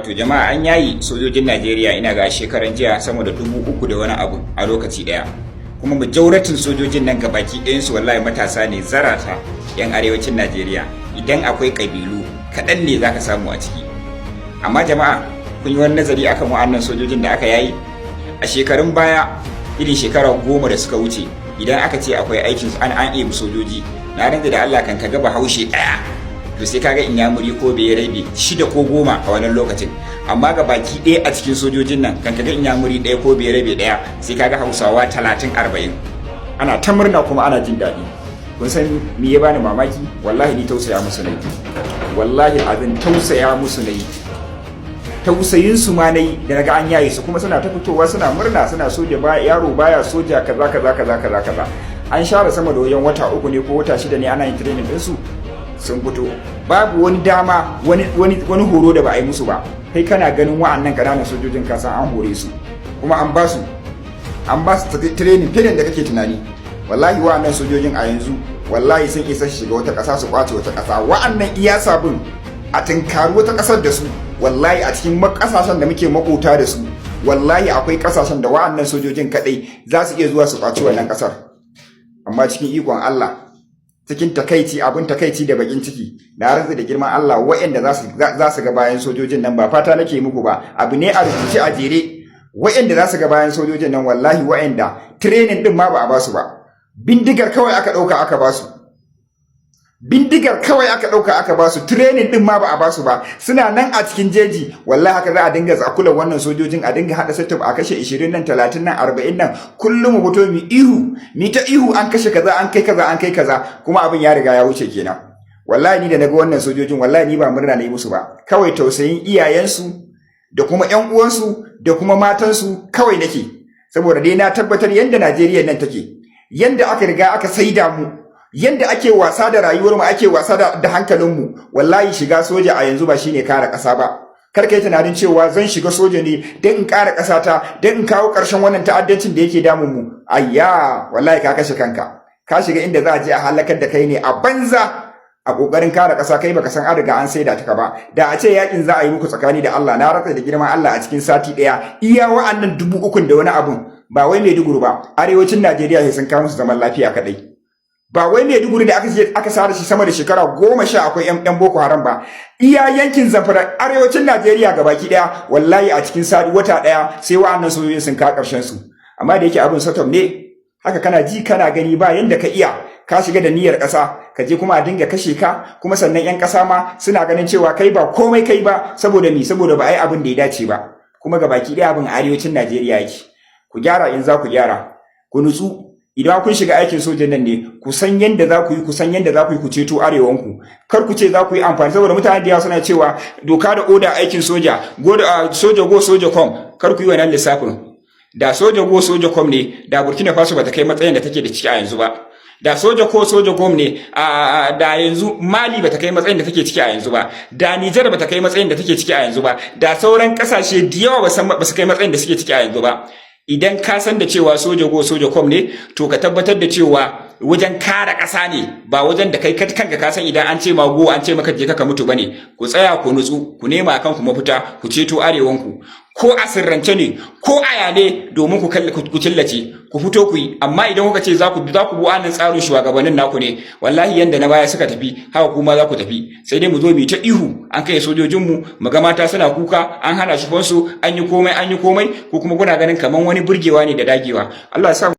To jama'a an yayi sojojin Najeriya ina ga shekaran jiya sama da 3,000 da wani abu a lokaci daya. Kuma majauratin sojojin nan gabaki ɗayan su wallahi matasa ne zarata yan arewacin Najeriya. Idan akwai kabilu kaɗan ne zaka samu a ciki. Amma jama'a kun yi wani nazari akan wa'annan sojojin da aka yayi a shekarun baya irin shekara 10 da suka wuce idan aka ce akwai aikin an ebi sojoji na rantsa da Allah kan kaga Bahaushe ɗaya to sai kaga Inyamuri ko Bayerabe 6 ko 10 a wannan lokacin, amma ga baki ɗaya a cikin sojojin nan kan kaga Inyamuri 1 ko Bayerabe 1 sai kaga Hausawa 30-40. ana ta murna kuma ana jin daɗi. Kun san me ya bani mamaki? Wallahi ni tausaya musu nayi, wallahi abin tausaya musu nayi, tausayin su ma nayi da naga an yaye su kuma suna ta fitowa suna murna suna soja ba yaro baya soja kaza. An share sama da wajen wata 3 ne ko wata 6 ne ana yin training din su sun fito, babu wani dama wani horo da ba a yi musu ba. Kai kana ganin wa'annan ƙananan sojojin ka san an hore su kuma an ba su training fiye da kake tunani. Wallahi wa'annan sojojin a yanzu wallahi sun isa shiga wata ƙasa su kwace wata ƙasa. Wa'annan iya sabon a tinkaru wata ƙasar da su, wallahi a cikin ƙasashen da muke makota da su, wallahi akwai ƙasashen da wa'annan sojojin kaɗai za su iya zuwa su kwaci wannan ƙasar. Amma cikin ikon Allah, cikin takaici, abin takaici da bakin ciki, na rantsa da girman Allah waɗanda za su ga bayan sojojin nan ba fata nake muku ba, abu ne a rubuce a jere. Waɗanda za su ga bayan sojojin nan wallahi waɗanda training din ma ba a basu ba, bindigar kawai aka ɗauka aka basu, training din ma ba a basu ba. Suna nan a cikin jeji, wallahi haka za a dinga zakulan wannan sojojin, a dinga hada setup a kashe 20 nan 30 nan 40 nan, kullum mu fito mi ta ihu an kashe kaza an kai kaza kuma abin ya riga ya wuce kenan. Wallahi ni da naga wannan sojojin wallahi ni ba murna ne musu ba, kawai tausayin iyayensu da kuma ƴan uwansu da kuma matansu kawai nake, saboda dai na tabbatar yanda Najeriya nan take, yanda aka riga aka saida mu, yanda ake wasa da rayuwar mu, ake wasa da hankalin mu. Wallahi shiga soja a yanzu ba shine kare ƙasa ba. Kar kai tunanin cewa zan shiga soja ne don in kare ƙasata, don in kawo ƙarshen wannan ta'addancin da yake damun mu. Ayya, wallahi ka kashe kanka, ka shiga inda za a je a halakar da kai ne a banza. A kokarin kare ƙasa kai baka san an riga an saida ta ba. Da a ce yakin za a yi muku tsakani da Allah, na rantsa da girman Allah a cikin sati ɗaya iya wa'annan 3,000 da wani abun, ba wai Maiduguri ba, arewacin Najeriya sai sun kawo musu zaman lafiya kadai. Ba wai Maiduguri da aka sare shi sama da shekara 10 akwai yan Boko Haram ba, iya yankin Zamfara arewacin Najeriya gabaki daya wallahi a cikin sati wata daya sai wa'annan sojojin sun ka karshen su. Amma da yake abin satom ne, haka kana ji kana gani ba yanda ka iya, ka shiga da niyyar ƙasa ka je kuma a dinga kashe ka, kuma sannan yan ƙasa ma suna ganin cewa kai ba komai kai ba, saboda ba ai abin da ya dace ba. Kuma gabaki daya abin arewacin Najeriya yake. Ku gyara in za ku gyara, ku nutsu. Idan kun shiga aikin sojan nan ne, ku san yanda za ku yi, ku ceto arewanku. Kar ku ce za ku yi amfani, saboda mutane da yawa suna cewa doka da oda aikin soja, soja go soja kom. Kar ku yi wannan lissafin. Da soja go soja kom ne, da Burkina Faso bata kai matsayin da take da ciki a yanzu ba. Da soja ko soja gom ne, da yanzu Mali bata kai matsayin da take ciki a yanzu ba. Da Niger bata kai matsayin da take ciki a yanzu ba. Da sauran kasashe da yawa ba su kai matsayin da suke ciki a yanzu ba. Idan ka san da cewa soja go soja kom ne, to ka tabbatar da cewa wajen kare ƙasa ne, ba wajen da kai kanka ka san idan an ce ma go an ce maka je ka mutu bane. Ku tsaya ku nutsu, ku nema kanku mafita, ku ceto arewanku. Ko a sirrance ne, ko aya ne, domin ku killace, ku fito ku yi. Amma idan kuka ce za ku bi wannan tsarin shugabannin naku ne, wallahi yanda na baya suka tafi haka kuma za ku tafi. Sai dai mu zo mu ta ihu an kai sojojinmu, mu ga mata suna kuka, an hana shi fansu, an yi komai, ko kuma kuna ganin kaman wani burgewa ne da dagewa. Allah ya sa